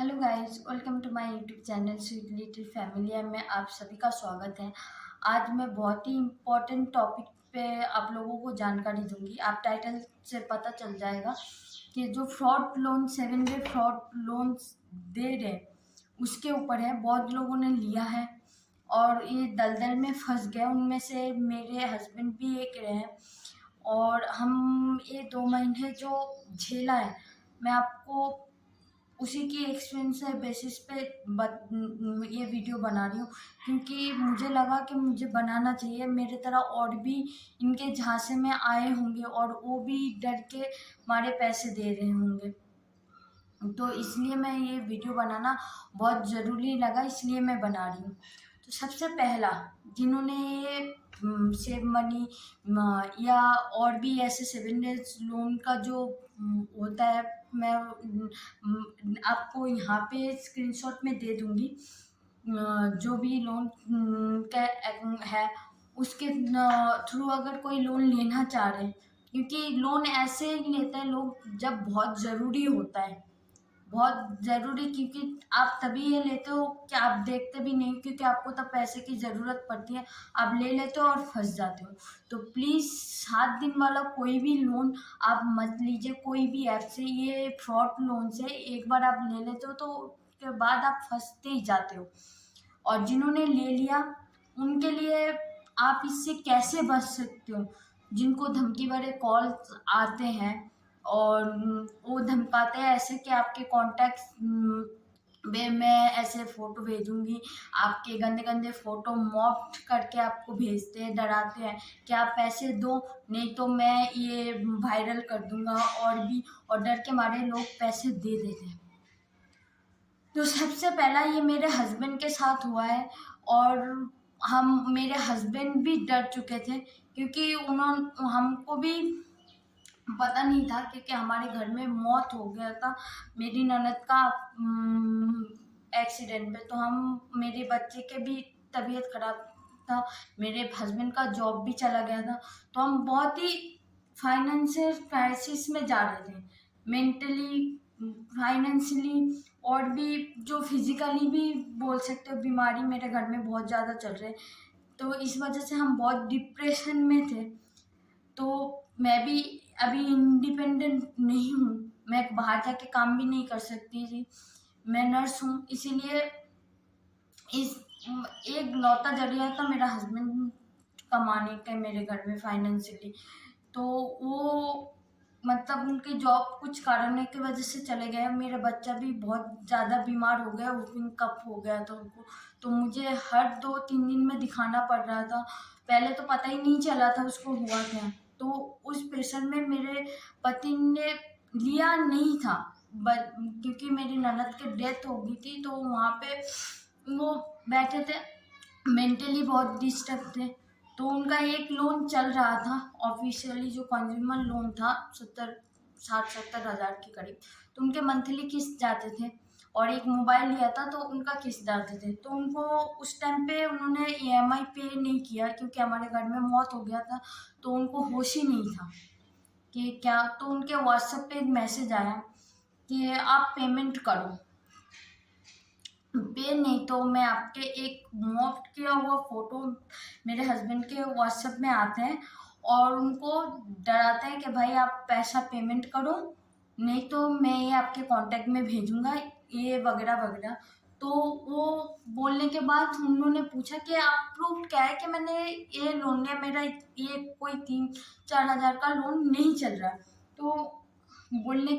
Hello guys, welcome to my YouTube channel sweet little family में आप सभी का स्वागत है। आज मैं बहुत ही इम्पोर्टेंट टॉपिक पे आप लोगों को जानकारी दूंगी। आप टाइटल से पता चल जाएगा कि जो fraud loan 7 day fraud loans दे रहे उसके ऊपर है। बहुत लोगों ने लिया है और ये दलदल में फंस गए। उनमें से मेरे हस्बैंड भी एक रहे हैं और हम ये 2 महीने जो झेला है, मैं आपको उसी की एक्सपीरियंस है बेसिस पे ये वीडियो बना रही हूँ, क्योंकि मुझे लगा कि मुझे बनाना चाहिए। मेरे तरह और भी इनके झांसे में आए होंगे और वो भी डर के मारे पैसे दे रहे होंगे, तो इसलिए मैं ये वीडियो बनाना बहुत ज़रूरी लगा, इसलिए मैं बना रही हूँ। तो सबसे पहला, जिन्होंने ये सेव मनी या और भी ऐसे 7 डेज लोन का जो होता है, मैं आपको यहाँ पे स्क्रीनशॉट में दे दूँगी। जो भी लोन का है उसके थ्रू अगर कोई लोन लेना चाह रहे हैं, क्योंकि लोन ऐसे ही लेते हैं लोग जब बहुत ज़रूरी होता है। बहुत ज़रूरी, क्योंकि आप तभी ये लेते हो कि आप देखते भी नहीं, क्योंकि आपको तब पैसे की ज़रूरत पड़ती है, आप ले लेते हो और फंस जाते हो। तो प्लीज़ 7 दिन वाला कोई भी लोन आप मत लीजिए, कोई भी ऐप से। ये फ्रॉड लोन से एक बार आप ले लेते हो तो उसके बाद आप फंसते ही जाते हो। और जिन्होंने ले लिया उनके लिए आप इससे कैसे बच सकते हो। जिनको धमकी भरे कॉल्स आते हैं और वो धमकाते हैं ऐसे कि आपके कॉन्टैक्ट्स में मैं ऐसे फ़ोटो भेजूंगी, आपके गंदे गंदे फ़ोटो मॉप करके आपको भेजते हैं, डराते हैं कि आप पैसे दो नहीं तो मैं ये वायरल कर दूंगा, और डर के मारे लोग पैसे दे देते हैं। तो सबसे पहला ये मेरे हस्बैंड के साथ हुआ है, और मेरे हस्बैंड भी डर चुके थे, क्योंकि हमको भी पता नहीं था कि हमारे घर में मौत हो गया था मेरी ननद का एक्सीडेंट में। तो मेरे बच्चे के भी तबीयत खराब था, मेरे हस्बैंड का जॉब भी चला गया था, तो हम बहुत ही फाइनेंशियल क्राइसिस में जा रहे थे, मेंटली, फाइनेंशियली, और भी जो फिजिकली भी बोल सकते हो, बीमारी मेरे घर में बहुत ज़्यादा चल रहे। तो इस वजह से हम बहुत डिप्रेशन में थे। तो मैं भी अभी इंडिपेंडेंट नहीं हूँ, मैं बाहर जाके काम भी नहीं कर सकती थी, मैं नर्स हूँ, इसीलिए इस एक लौता जरिया था मेरा हस्बैंड कमाने का मेरे घर में फाइनेंशियली। तो वो मतलब उनकी जॉब कुछ कारणों की वजह से चले गए। मेरा बच्चा भी बहुत ज़्यादा बीमार हो गया, उस दिन कफ हो गया था उनको, तो मुझे हर 2-3 दिन में दिखाना पड़ रहा था। पहले तो पता ही नहीं चला था उसको हुआ क्या। तो उस प्रेशर में मेरे पति ने लिया नहीं था, क्योंकि मेरी ननद की डेथ हो गई थी, तो वहाँ पे वो बैठे थे, मेंटली बहुत डिस्टर्ब थे। तो उनका एक लोन चल रहा था ऑफिशियली, जो कंज्यूमर लोन था 60-70 हज़ार के करीब। तो उनके मंथली किस्त जाते थे, और एक मोबाइल लिया था तो उनका किस्त जाते थे। तो उनको उस टाइम पे उन्होंने ईएमआई पे नहीं किया, क्योंकि हमारे घर में मौत हो गया था, तो उनको होश ही नहीं था कि क्या। तो उनके व्हाट्सएप पे एक मैसेज आया कि आप पेमेंट करो, पे नहीं तो मैं आपके एक मॉफ्ट किया हुआ फोटो मेरे हस्बैंड के व्हाट्सएप में आते हैं, और उनको डराते हैं कि भाई आप पैसा पेमेंट करो नहीं तो मैं ये आपके कांटेक्ट में भेजूंगा, ये वगैरह वगैरह। तो वो बोलने के बाद उन्होंने पूछा कि आप प्रूफ क्या है कि मैंने ये लोन लिया, मेरा ये कोई 3-4 हज़ार का लोन नहीं चल रहा। तो बोलने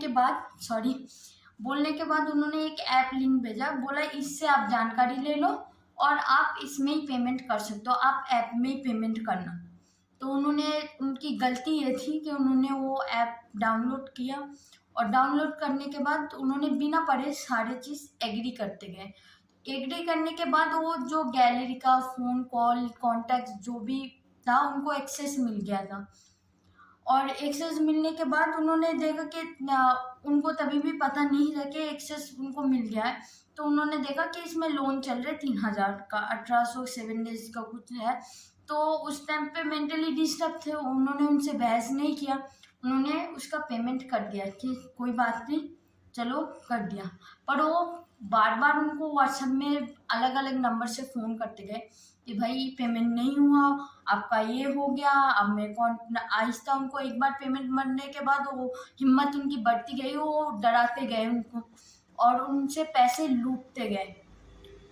के बाद उन्होंने एक ऐप लिंक भेजा, बोला इससे आप जानकारी ले लो और आप इसमें ही पेमेंट कर सकते हो, आप ऐप में ही पेमेंट करना। तो उनकी गलती ये थी कि उन्होंने वो ऐप डाउनलोड किया, और डाउनलोड करने के बाद उन्होंने बिना पढ़े सारे चीज़ एग्री करते गए। एग्री करने के बाद वो जो गैलरी का फ़ोन कॉल कॉन्टैक्ट जो भी था उनको एक्सेस मिल गया था, और एक्सेस मिलने के बाद उन्होंने देखा कि उनको तभी भी पता नहीं था कि एक्सेस उनको मिल गया है। तो उन्होंने देखा कि इसमें लोन चल रहा है 3 हज़ार का, 1807 डेज का कुछ है। तो उस टाइम पे मेंटली डिस्टर्ब थे, उन्होंने उनसे बहस नहीं किया, उन्होंने उसका पेमेंट कर दिया कि कोई बात नहीं, चलो कर दिया। पर वो बार बार उनको व्हाट्सएप में अलग अलग नंबर से फ़ोन करते गए कि भाई पेमेंट नहीं हुआ, आपका ये हो गया। अब मेरे को आहिस्ता उनको एक बार पेमेंट बनने के बाद वो हिम्मत उनकी बढ़ती गई, वो डराते गए उनको और उनसे पैसे लूटते गए।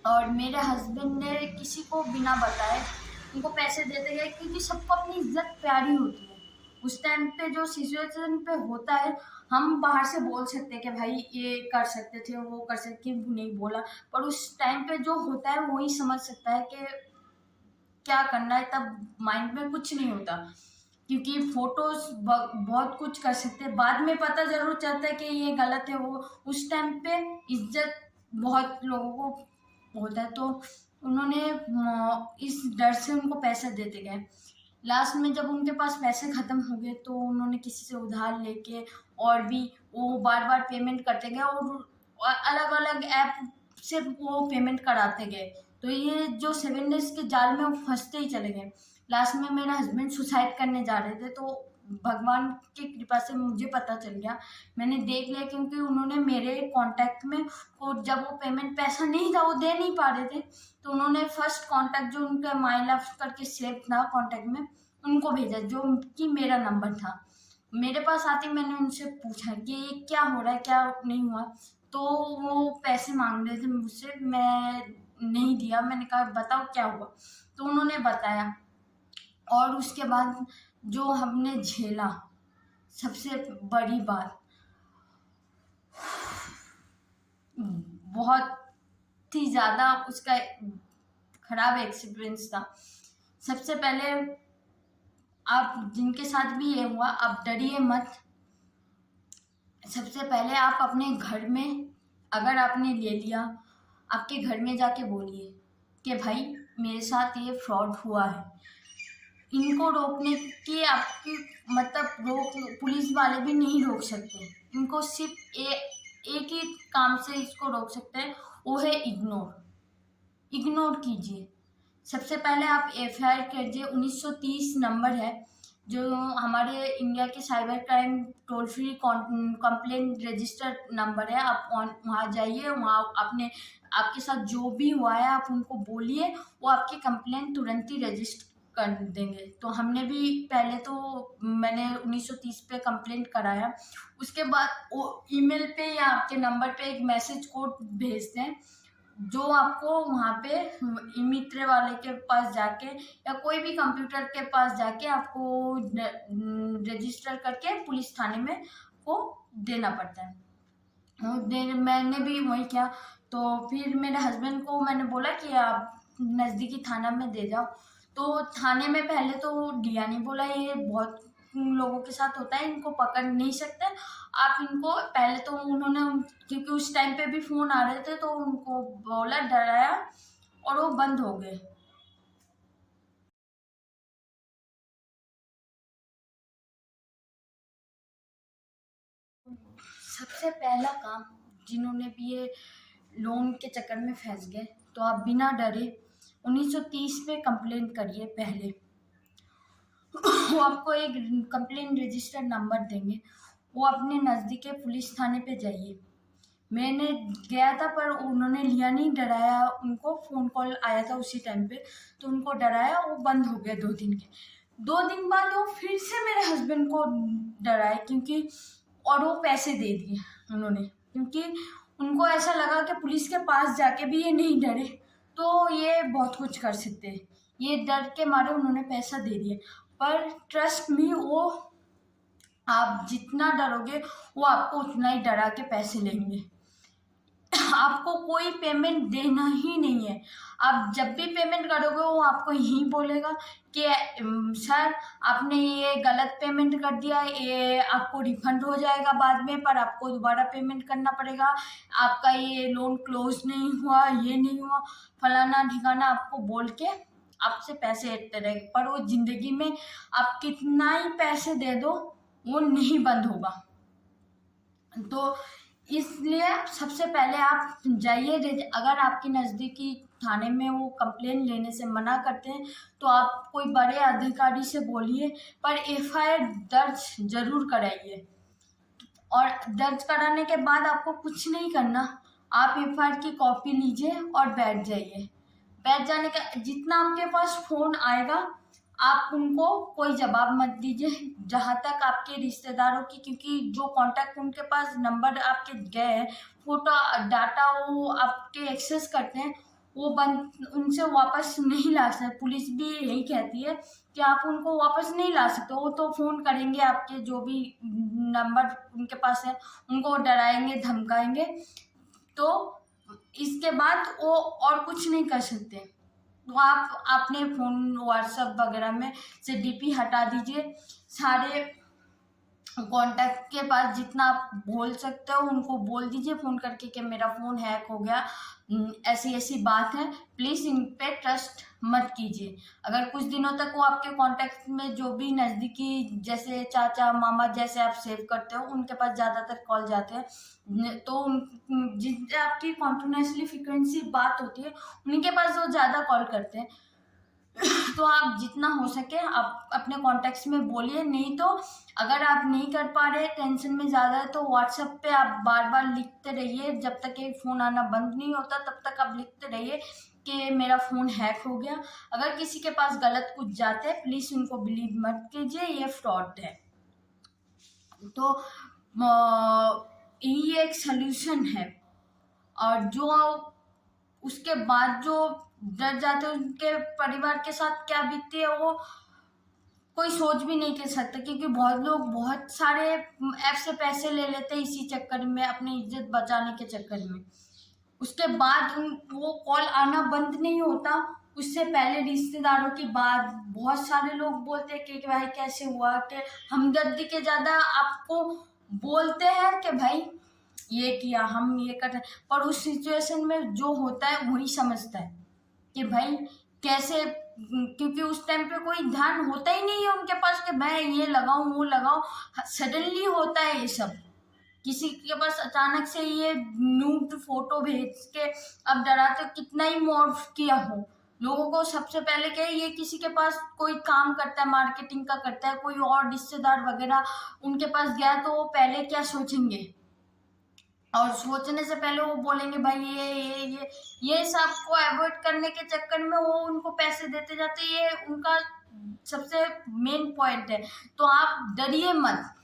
और मेरे हस्बैंड ने किसी को बिना बताए उनको पैसे देते गए, क्योंकि सबको अपनी इज्जत प्यारी होती है। उस टाइम पे जो सिचुएशन पे होता है, हम बाहर से बोल सकते हैं कि भाई ये कर सकते थे, वो कर सकते, नहीं बोला। पर उस टाइम पे जो होता है वही समझ सकता है कि क्या करना है। तब माइंड में कुछ नहीं होता, क्योंकि फोटोज बहुत कुछ कर सकते हैं, बाद में पता जरूर चलता है कि ये गलत है। वो उस टाइम पे इज्जत बहुत लोगों को होता है, तो उन्होंने इस डर से उनको पैसे देते गए। लास्ट में जब उनके पास पैसे खत्म हो गए तो उन्होंने किसी से उधार लेके और भी वो बार बार पेमेंट करते गए और अलग अलग ऐप से वो पेमेंट कराते गए। तो ये जो 7 डेज के जाल में वो फंसते ही चले गए। लास्ट में मेरा हस्बैंड सुसाइड करने जा रहे थे, तो भगवान की कृपा से मुझे पता चल गया, मैंने देख लिया, क्योंकि उन्होंने मेरे कांटेक्ट में को जब वो पेमेंट पैसा नहीं था, वो दे नहीं पा रहे थे, तो उन्होंने फर्स्ट कांटेक्ट जो उनका माई लव करके सेव था कांटेक्ट में, उनको भेजा जो कि मेरा नंबर था। मेरे पास आते ही मैंने उनसे पूछा कि ये क्या हो रहा है, क्या नहीं हुआ। तो वो पैसे मांग रहे थे मुझसे, मैं नहीं दिया। मैंने कहा बताओ क्या हुआ, तो उन्होंने बताया। और उसके बाद जो हमने झेला, सबसे बड़ी बात, बहुत ही ज़्यादा उसका खराब एक्सपीरियंस था। सबसे पहले आप जिनके साथ भी ये हुआ, आप डरिए मत। सबसे पहले आप अपने घर में, अगर आपने ले लिया, आपके घर में जाके बोलिए कि भाई मेरे साथ ये फ्रॉड हुआ है। इनको रोकने की आपकी मतलब रोक पुलिस वाले भी नहीं रोक सकते। इनको सिर्फ एक ही काम से इसको रोक सकते हैं, वो है इग्नोर कीजिए। सबसे पहले आप एफआईआर कीजिए। 1930 नंबर है जो हमारे इंडिया के cyber crime toll free complaint register number है। आप वहाँ जाइए, वहाँ अपने आपके साथ जो भी हुआ है आप उनको बोलिए, वो आपकी कंप्लेंट तुरंत ही रजिस्टर कर देंगे। तो हमने भी पहले तो मैंने 1930 पे कंप्लेंट कराया। उसके बाद वो ईमेल पे या आपके नंबर पे एक मैसेज कोड भेजते हैं, जो आपको वहाँ पे ई मित्र वाले के पास जाके या कोई भी कंप्यूटर के पास जाके आपको रजिस्टर करके पुलिस थाने में को देना पड़ता है। मैंने भी वही किया। तो फिर मेरे हस्बैंड को मैंने बोला कि आप नज़दीकी थाना में दे जाओ। तो थाने में पहले तो दिया नहीं, बोला ये बहुत लोगों के साथ होता है, इनको पकड़ नहीं सकते आप इनको। पहले तो उन्होंने, क्योंकि उस टाइम पे भी फ़ोन आ रहे थे, तो उनको बोला, डराया और वो बंद हो गए। सबसे पहला काम, जिन्होंने भी ये लोन के चक्कर में फंस गए, तो आप बिना डरे 1930 पे कंप्लेंट करिए पहले। वो आपको एक कंप्लेंट रजिस्टर नंबर देंगे, वो अपने नज़दीक के पुलिस थाने पे जाइए। मैंने गया था पर उन्होंने लिया नहीं, डराया। उनको फ़ोन कॉल आया था उसी टाइम पे, तो उनको डराया, वो बंद हो गया 2 दिन के। 2 दिन बाद वो फिर से मेरे हस्बैंड को डराए, क्योंकि और वो पैसे दे दिए उन्होंने, क्योंकि उनको ऐसा लगा कि पुलिस के पास जाके भी ये नहीं डरे, तो ये बहुत कुछ कर सकते हैं। ये डर के मारे उन्होंने पैसा दे दिया। पर ट्रस्ट मी, वो आप जितना डरोगे वो आपको उतना ही डरा के पैसे लेंगे। आपको कोई पेमेंट देना ही नहीं है। आप जब भी पेमेंट करोगे वो आपको यही बोलेगा कि सर आपने ये गलत पेमेंट कर दिया, ये आपको रिफंड हो जाएगा बाद में, पर आपको दोबारा पेमेंट करना पड़ेगा। आपका ये लोन क्लोज नहीं हुआ, ये नहीं हुआ, फलाना ठिकाना आपको बोल के आपसे पैसे ऐंठते रहेंगे। पर वो ज़िंदगी में आप कितना ही पैसे दे दो, वो नहीं बंद होगा। तो इसलिए सबसे पहले आप जाइए। अगर आपके नज़दीकी थाने में वो कंप्लेन लेने से मना करते हैं, तो आप कोई बड़े अधिकारी से बोलिए, पर एफआईआर दर्ज ज़रूर कराइए। और दर्ज कराने के बाद आपको कुछ नहीं करना, आप एफआईआर की कॉपी लीजिए और बैठ जाइए। बैठ जाने का जितना आपके पास फ़ोन आएगा आप उनको कोई जवाब मत दीजिए, जहाँ तक आपके रिश्तेदारों की, क्योंकि जो कांटेक्ट उनके पास नंबर आपके गए हैं, फोटो डाटा वो आपके एक्सेस करते हैं, वो बंद उनसे वापस नहीं ला सकते। पुलिस भी यही कहती है कि आप उनको वापस नहीं ला सकते। वो तो फ़ोन करेंगे, आपके जो भी नंबर उनके पास है उनको डराएंगे धमकाएंगे, तो इसके बाद वो और कुछ नहीं कर सकते। तो आप अपने फ़ोन व्हाट्सएप वगैरह में से डीपी हटा दीजिए। सारे कॉन्टैक्ट के पास जितना आप बोल सकते हो उनको बोल दीजिए फ़ोन करके कि मेरा फ़ोन हैक हो गया, ऐसी ऐसी बात है, प्लीज़ इन पे ट्रस्ट मत कीजिए। अगर कुछ दिनों तक वो आपके कॉन्टैक्ट में जो भी नज़दीकी जैसे चाचा मामा जैसे आप सेव करते हो उनके पास ज़्यादातर कॉल जाते हैं, तो जिनसे आपकी कॉन्टिन्यूसली फ्रिक्वेंसी बात होती है उनके पास वो ज़्यादा कॉल करते हैं। तो आप जितना हो सके आप अपने कॉन्टैक्ट्स में बोलिए। नहीं तो अगर आप नहीं कर पा रहे, टेंशन में ज़्यादा है, तो व्हाट्सएप पे आप बार बार लिखते रहिए। जब तक एक फ़ोन आना बंद नहीं होता तब तक आप लिखते रहिए कि मेरा फ़ोन हैक हो गया। अगर किसी के पास गलत कुछ जाते हैं प्लीज़ उनको बिलीव मत कीजिए, ये फ्रॉड है। तो ये एक सल्यूशन है। और जो उसके बाद जो डर जाते हैं उनके परिवार के साथ क्या बीतती है वो कोई सोच भी नहीं कर सकता, क्योंकि बहुत लोग बहुत सारे ऐप से पैसे ले लेते हैं इसी चक्कर में, अपनी इज्जत बचाने के चक्कर में। उसके बाद वो कॉल आना बंद नहीं होता, उससे पहले रिश्तेदारों की बात बहुत सारे लोग बोलते हैं कि भाई कैसे हुआ, कि हमदर्दी के ज़्यादा आपको बोलते हैं कि भाई ये किया हम ये कर, पर उस सिचुएशन में जो होता है वही समझता है कि भाई कैसे, क्योंकि उस टाइम पे कोई ध्यान होता ही नहीं है उनके पास कि मैं ये लगाऊं वो लगाऊं। सडनली होता है ये सब, किसी के पास अचानक से ये न्यूड फोटो भेज के अब डराते कितना ही मॉर्फ किया हो लोगों को। सबसे पहले क्या है, ये किसी के पास कोई काम करता है मार्केटिंग का करता है, कोई और रिश्तेदार वगैरह उनके पास गया तो वो पहले क्या सोचेंगे, और सोचने से पहले वो बोलेंगे भाई ये सब को अवॉइड करने के चक्कर में वो उनको पैसे देते जाते, ये उनका सबसे मेन पॉइंट है। तो आप डरिए मत,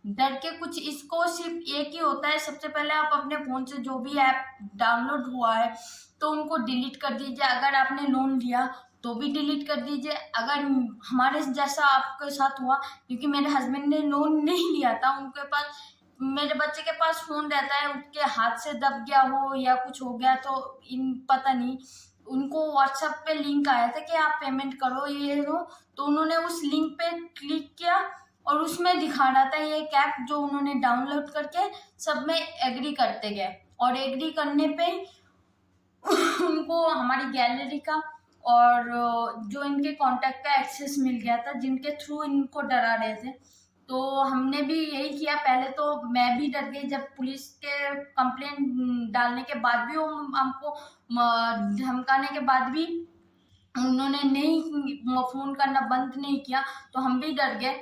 डर के कुछ, इसको सिर्फ एक ही होता है, सबसे पहले आप अपने फ़ोन से जो भी ऐप डाउनलोड हुआ है तो उनको डिलीट कर दीजिए। अगर आपने लोन लिया तो भी डिलीट कर दीजिए। अगर हमारे जैसा आपके साथ हुआ, क्योंकि मेरे हस्बैंड ने लोन नहीं लिया था, उनके पास मेरे बच्चे के पास फ़ोन रहता है, उनके हाथ से दब गया हो या कुछ हो गया तो पता नहीं, उनको व्हाट्सएप पे लिंक आया था कि आप पेमेंट करो ये हो, तो उन्होंने उस लिंक पे क्लिक किया और उसमें दिखा रहा था ये एक ऐप जो उन्होंने डाउनलोड करके सब में एग्री करते गए, और एग्री करने पे उनको हमारी गैलरी का और जो इनके कांटेक्ट का एक्सेस मिल गया था, जिनके थ्रू इनको डरा रहे थे। तो हमने भी यही किया। पहले तो मैं भी डर गई जब पुलिस के कंप्लेंट डालने के बाद भी वो हमको धमकाने के बाद भी उन्होंने नहीं फ़ोन करना बंद नहीं किया, तो हम भी डर गए।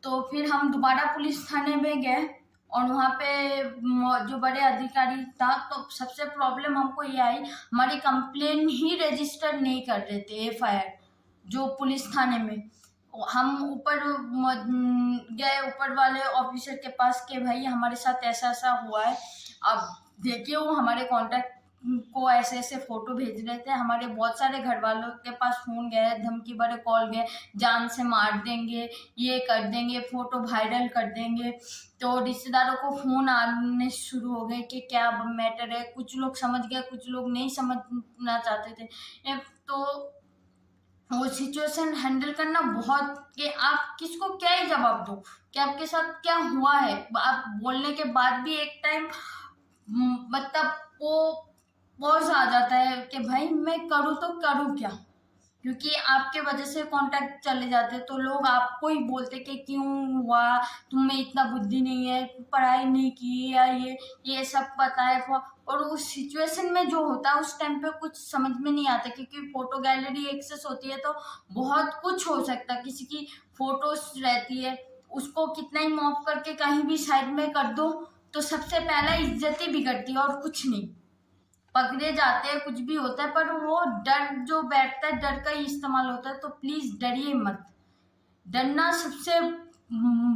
तो फिर हम दोबारा पुलिस थाने में गए और वहाँ पे जो बड़े अधिकारी था, तो सबसे प्रॉब्लम हमको ये आई, हमारी कंप्लेन ही रजिस्टर नहीं कर रहे थे एफआईआर जो पुलिस थाने में। हम ऊपर गए ऊपर वाले ऑफिसर के पास कि भाई हमारे साथ ऐसा ऐसा हुआ है, अब देखिए वो हमारे कांटेक्ट को ऐसे ऐसे फोटो भेज रहे थे, हमारे बहुत सारे घर वालों के पास फोन गए, धमकी भरे कॉल गए, जान से मार देंगे, ये कर देंगे, फोटो वायरल कर देंगे। तो रिश्तेदारों को फोन आने शुरू हो गए कि क्या मैटर है, कुछ लोग समझ गए, कुछ लोग नहीं समझना चाहते थे। तो वो सिचुएशन हैंडल करना बहुत, कि आप किसको क्या ही जवाब दो कि आपके साथ क्या हुआ है। आप बोलने के बाद भी एक टाइम मतलब वो पॉज आ जाता है कि भाई मैं करूँ तो करूँ क्या, क्योंकि आपके वजह से कांटेक्ट चले जाते हैं तो लोग आपको ही बोलते कि क्यों हुआ, तुम्हें इतना बुद्धि नहीं है, पढ़ाई नहीं की, या ये सब पता है। और उस सिचुएशन में जो होता है उस टाइम पे कुछ समझ में नहीं आता, क्योंकि फोटो गैलरी एक्सेस होती है तो बहुत कुछ हो सकता है, किसी की फोटोज रहती है उसको कितना ही मॉप करके कहीं भी साइड में कर दो तो सबसे पहला इज्जत ही बिगड़ती है और कुछ नहीं। पकड़े जाते हैं, कुछ भी होता है, पर वो डर जो बैठता है डर का ही इस्तेमाल होता है। तो प्लीज डरिए मत। डरना सबसे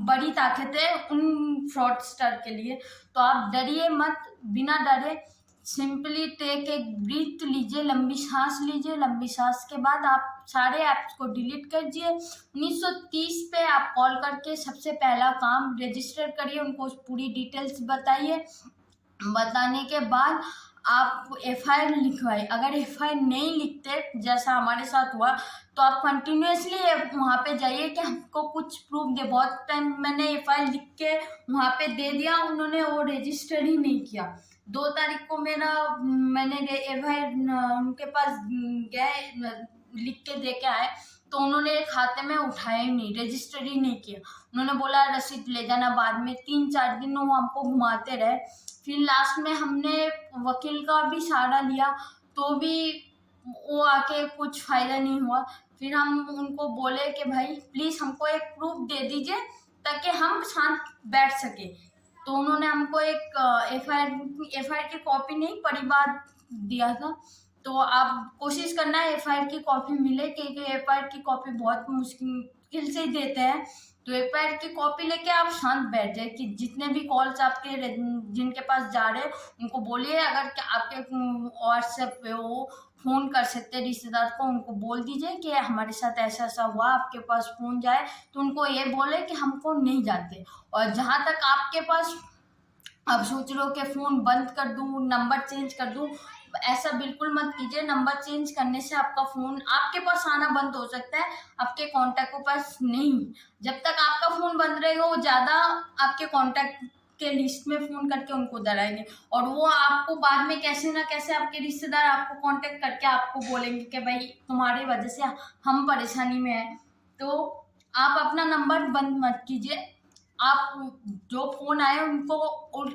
बड़ी ताकत है उन फ्रॉडस्टर के लिए। तो आप डरिए मत, बिना डरे सिंपली टेक एक ब्रीथ लीजिए, लंबी सांस लीजिए। लंबी सांस के बाद आप सारे ऐप्स को डिलीट कीजिए। 1930 पे आप कॉल करके सबसे पहला काम रजिस्टर करिए, उनको पूरी डिटेल्स बताइए। बताने के बाद आप एफआईआर लिखवाए। अगर एफआईआर नहीं लिखते जैसा हमारे साथ हुआ तो आप कंटिन्यूअसली वहाँ पे जाइए कि हमको कुछ प्रूफ दे। बहुत टाइम मैंने एफआईआर लिख के वहाँ पे दे दिया, उन्होंने वो रजिस्टर ही नहीं किया। 2 तारीख को मैंने एफआईआर उनके पास गए, लिख के दे के आए, तो उन्होंने खाते में उठाया ही नहीं, रजिस्टर ही नहीं किया। उन्होंने बोला रसीद ले जाना बाद में। 3-4 दिन वो हमको घुमाते रहे। फिर लास्ट में हमने वकील का भी सहारा लिया तो भी वो आके कुछ फायदा नहीं हुआ। फिर हम उनको बोले कि भाई प्लीज हमको एक प्रूफ दे दीजिए ताकि हम शांत बैठ सके। तो उन्होंने हमको एक एफआईआर की कॉपी नहीं, परिवाद दिया था। तो आप कोशिश करना एफआईआर की कॉपी मिले, क्योंकि एफआईआर की कॉपी बहुत मुश्किल से ही देते हैं। तो एफआईआर की कॉपी लेके आप शांत बैठ जाए कि जितने भी कॉल्स आपके जिनके पास जा रहे हैं उनको बोलिए। अगर आपके व्हाट्सएप पे वो फोन कर सकते हैं रिश्तेदार को, उनको बोल दीजिए कि हमारे साथ ऐसा ऐसा हुआ, आपके पास फोन जाए तो उनको ये बोले कि हमको नहीं जाते। और जहां तक आपके पास आप सोच रहे हो कि फोन बंद कर दूं, नंबर चेंज कर दूं, ऐसा बिल्कुल मत कीजिए। नंबर चेंज करने से आपका फोन आपके पास आना बंद हो सकता है, आपके कांटेक्ट के पास नहीं। जब तक आपका फोन बंद रहेगा वो ज्यादा आपके कांटेक्ट के लिस्ट में फोन करके उनको डराएंगे, और वो आपको बाद में कैसे ना कैसे आपके रिश्तेदार आपको कांटेक्ट करके आपको बोलेंगे कि भाई तुम्हारी वजह से हम परेशानी में हैं। तो आप अपना नंबर बंद मत कीजिए। आप जो फोन आए उनको,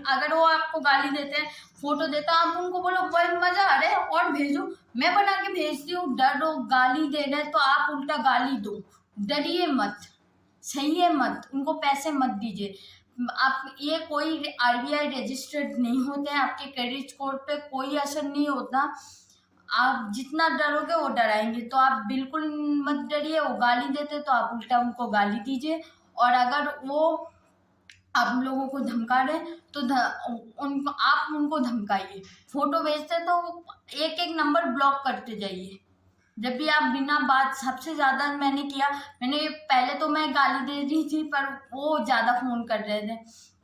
अगर वो आपको गाली देते हैं, फोटो देता, आप उनको बोलो भाई मजा आ रहा है और भेजो, मैं बना के भेजती हूँ। डरो, गाली दे रहे तो आप उल्टा गाली दो, डरिए मत, सही है मत, उनको पैसे मत दीजिए। आप ये कोई आरबीआई रजिस्टर्ड नहीं होते हैं, आपके क्रेडिट स्कोर पे कोई असर नहीं होता। आप जितना डरोगे वो डराएंगे, तो आप बिल्कुल मत डरिए। वो गाली देते तो आप उल्टा उनको गाली दीजिए। और अगर वो आप लोगों को धमका रहे तो आप उनको धमकाइए। फोटो भेजते तो एक एक नंबर ब्लॉक करते जाइए। जब भी आप बिना बात, सबसे ज्यादा मैंने किया, मैंने पहले तो मैं गाली दे रही थी पर वो ज्यादा फोन कर रहे थे,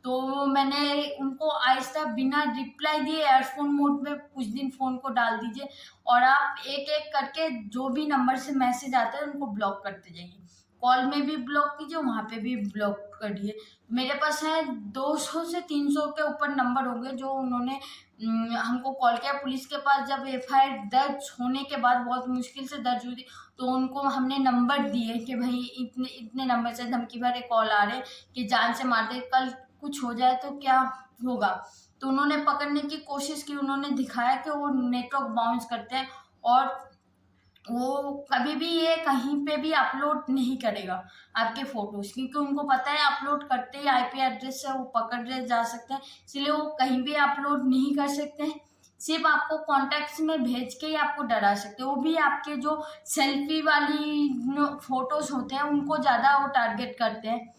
तो मैंने उनको आहिस्ता बिना रिप्लाई दिए एयरफोन मोड में कुछ दिन फोन को डाल दीजिए। और आप एक एक करके जो भी नंबर से मैसेज आते हैं उनको ब्लॉक करते जाइए। कॉल में भी ब्लॉक कीजिए, वहां पे भी ब्लॉक करिए। मेरे पास है 200 से 300 के ऊपर नंबर होंगे जो उन्होंने हमको कॉल किया। पुलिस के पास जब एफआईआर दर्ज होने के बाद, बहुत मुश्किल से दर्ज हुई थी, तो उनको हमने नंबर दिए कि भाई इतने इतने नंबर से धमकी भरे कॉल आ रहे कि जान से मार दे, कल कुछ हो जाए तो क्या होगा। तो उन्होंने पकड़ने की कोशिश की, उन्होंने दिखाया कि वो नेटवर्क बाउंस करते हैं और वो कभी भी ये कहीं पे भी अपलोड नहीं करेगा आपके फोटोज, क्योंकि उनको पता है अपलोड करते ही आईपी एड्रेस से वो पकड़े जा सकते हैं, इसलिए वो कहीं भी अपलोड नहीं कर सकते हैं। सिर्फ आपको कॉन्टेक्ट्स में भेज के ही आपको डरा सकते हैं। वो भी आपके जो सेल्फी वाली फोटोज होते हैं उनको ज्यादा वो टारगेट करते हैं।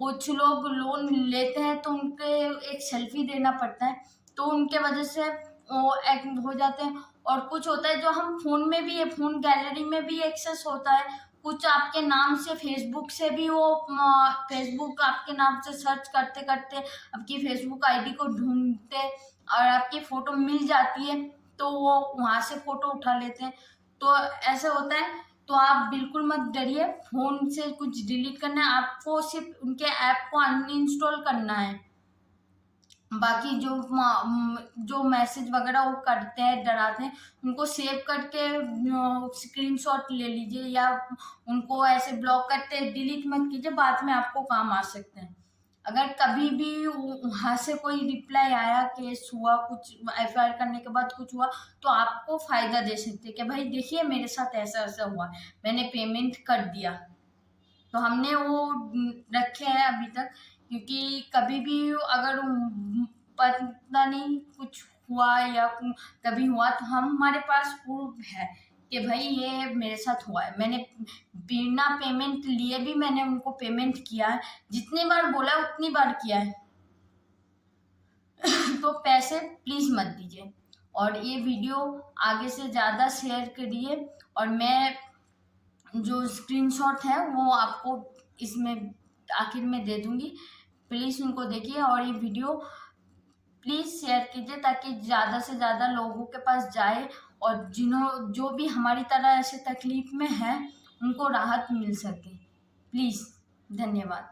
कुछ लोग लोन लेते हैं तो उनके एक सेल्फी देना पड़ता है, तो उनके वजह से वो एक हो जाते हैं। और कुछ होता है जो हम फोन में भी है, फोन गैलरी में भी एक्सेस होता है। कुछ आपके नाम से फेसबुक से भी वो फेसबुक आपके नाम से सर्च करते करते आपकी फेसबुक आईडी को ढूंढते और आपकी फोटो मिल जाती है, तो वो वहां से फोटो उठा लेते हैं। तो ऐसा होता है। तो आप बिल्कुल मत डरिए। फोन से कुछ डिलीट करना है आपको, सिर्फ उनके ऐप को अनइंस्टॉल करना है। बाकी जो मैसेज वगैरह वो करते हैं, डराते हैं, उनको सेव करके स्क्रीनशॉट ले लीजिए, या उनको ऐसे ब्लॉक करते डिलीट मत कीजिए, बाद में आपको काम आ सकते हैं। अगर कभी भी वहां से कोई रिप्लाई आया, केस हुआ, कुछ एफआईआर करने के बाद कुछ हुआ, तो आपको फायदा दे सकते हैं कि भाई देखिए मेरे साथ ऐसा ऐसा हुआ, मैंने पेमेंट कर दिया। तो हमने वो रखे हैं अभी तक, क्योंकि कभी भी अगर पता नहीं कुछ हुआ या कभी हुआ तो हमारे पास प्रूफ है कि भाई ये मेरे साथ हुआ है। मैंने बिना पेमेंट लिए भी मैंने उनको पेमेंट किया है, जितनी बार बोला है उतनी बार किया है। तो पैसे प्लीज मत दीजिए, और ये वीडियो आगे से ज़्यादा शेयर करिए, और मैं जो स्क्रीनशॉट है वो आपको इसमें आखिर में दे दूंगी, प्लीज़ उनको देखिए और ये वीडियो प्लीज़ शेयर कीजिए ताकि ज़्यादा से ज़्यादा लोगों के पास जाए, और जो भी हमारी तरह ऐसे तकलीफ में है उनको राहत मिल सके। प्लीज़, धन्यवाद।